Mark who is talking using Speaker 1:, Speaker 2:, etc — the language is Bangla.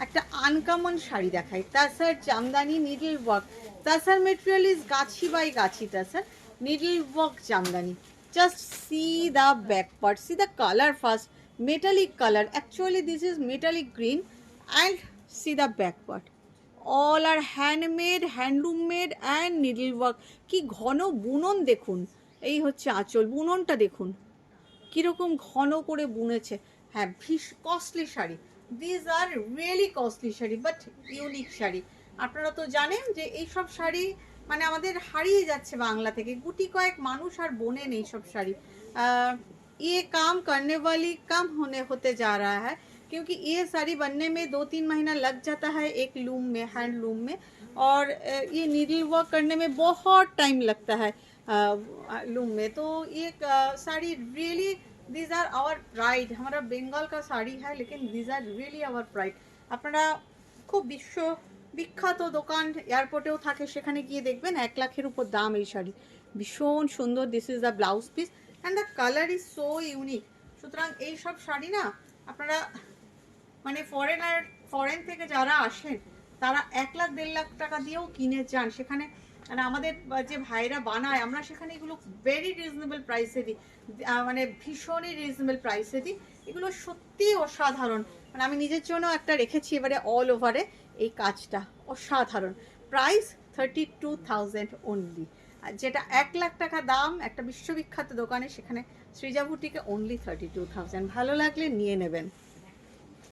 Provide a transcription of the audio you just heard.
Speaker 1: একটা আনকমন শাড়ি দেখাই। Tussar jamdani needle work, tussar material is গাছি বাই গাছি tussar, needle work jamdani. Just see the back part, see the colour first, metallic color, actually this is metallic green, and see the back part, all are handmade, handloom made and needle work। কি ঘন বুনন দেখুন, এই হচ্ছে আঁচল, বুননটা দেখুন কীরকম ঘন করে বুনেছে। হ্যাঁ, costly sari, these are really costly sari but unique sari. আপনারা তো জানেন যে এইসব শাড়ি মানে আমাদের হারিয়ে যাচ্ছে বাংলা থেকে, গুটি কয়েক মানুষ আর বোনেন এইসব শাড়ি। ये काम करने वाली कम होते जा रहा है, क्योंकि ये साड़ी बनने में 2-3 महीना लग जाता है एक लूम में, हैंड लूम में, और ये नीडल वर्क करने में बहुत टाइम लगता है लूम में। तो ये sari really, these are our pride, हमारा बंगाल का साड़ी है लेकिन these are really our pride. আপনারা খুব বিখ্যাত দোকান এয়ারপোর্টেও থাকে, সেখানে গিয়ে দেখবেন 1 লাখের উপর দাম এই শাড়ি, ভীষণ সুন্দর। This is the blouse piece and the colour is so unique. সুতরাং এই সব শাড়ি না আপনারা মানে ফরেন থেকে যারা আসেন তারা 1 লাখ 1.5 লাখ টাকা দিয়েও কিনে যান, সেখানে মানে আমাদের যে ভাইরা বানায় আমরা সেখানে এগুলো ভেরি রিজনেবল প্রাইসে দিই, মানে ভীষণই রিজনেবল প্রাইসে দিই। এগুলো সত্যিই অসাধারণ, মানে আমি নিজের জন্য একটা রেখেছি এবারে অল ওভারে, এই কাজটা অসাধারণ। প্রাইস 32,000 অনলি, যেটা 1 লাখ টাকা দাম একটা বিশ্ববিখ্যাত দোকানে, সেখানে সৃজা বুটিকে অনলি 32,000। ভালো লাগলে নিয়ে নেবেন।